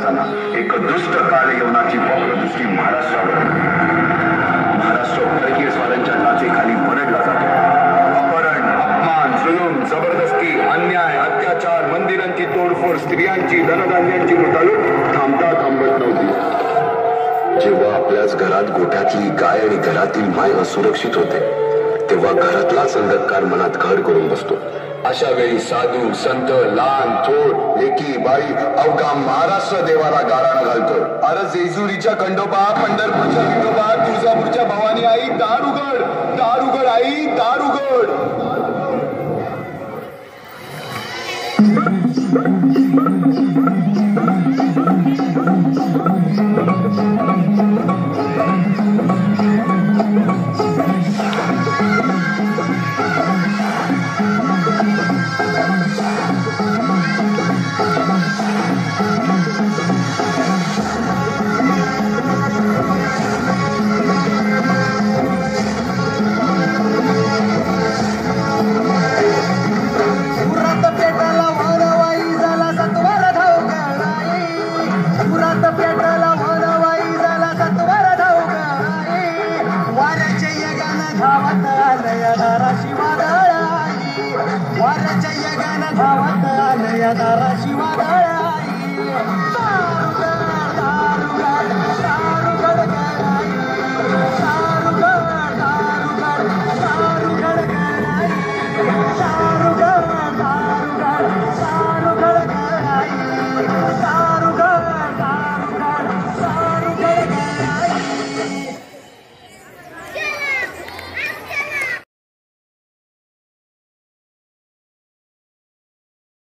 असताना एक दुष्ट काळ यवनाची वक्रदृष्टी महाराष्ट्रावर परकीय स्वारांच्या टाचेखाली भरडला जातो. अपहरण, अपमान, जुलूम, जबरदस्ती, अन्याय, अत्याचार, मंदिरांची तोडफोड, स्त्रियांची, धनधान्यांची लुटालूट थांबत नव्हती. जेव्हा आपल्याच घरात गोठ्यातली गाय आणि घरातील माय असुरक्षित होते तेव्हा घरातलाच अंधकार मनात घर करून बसतो. अशा वेळी साधू, संत, लहान, थोर, लेकी, बाई अवघा महाराष्ट्र देवाला गाराणं घालतो. अरे जेजुरीच्या खंडोबा, पंढरपूरच्या विठोबा, तुळजापूरच्या भवानी आई, दार उघड, दार उघड आई, दार उघड. वारच्या यगान धावत आलया दाराशी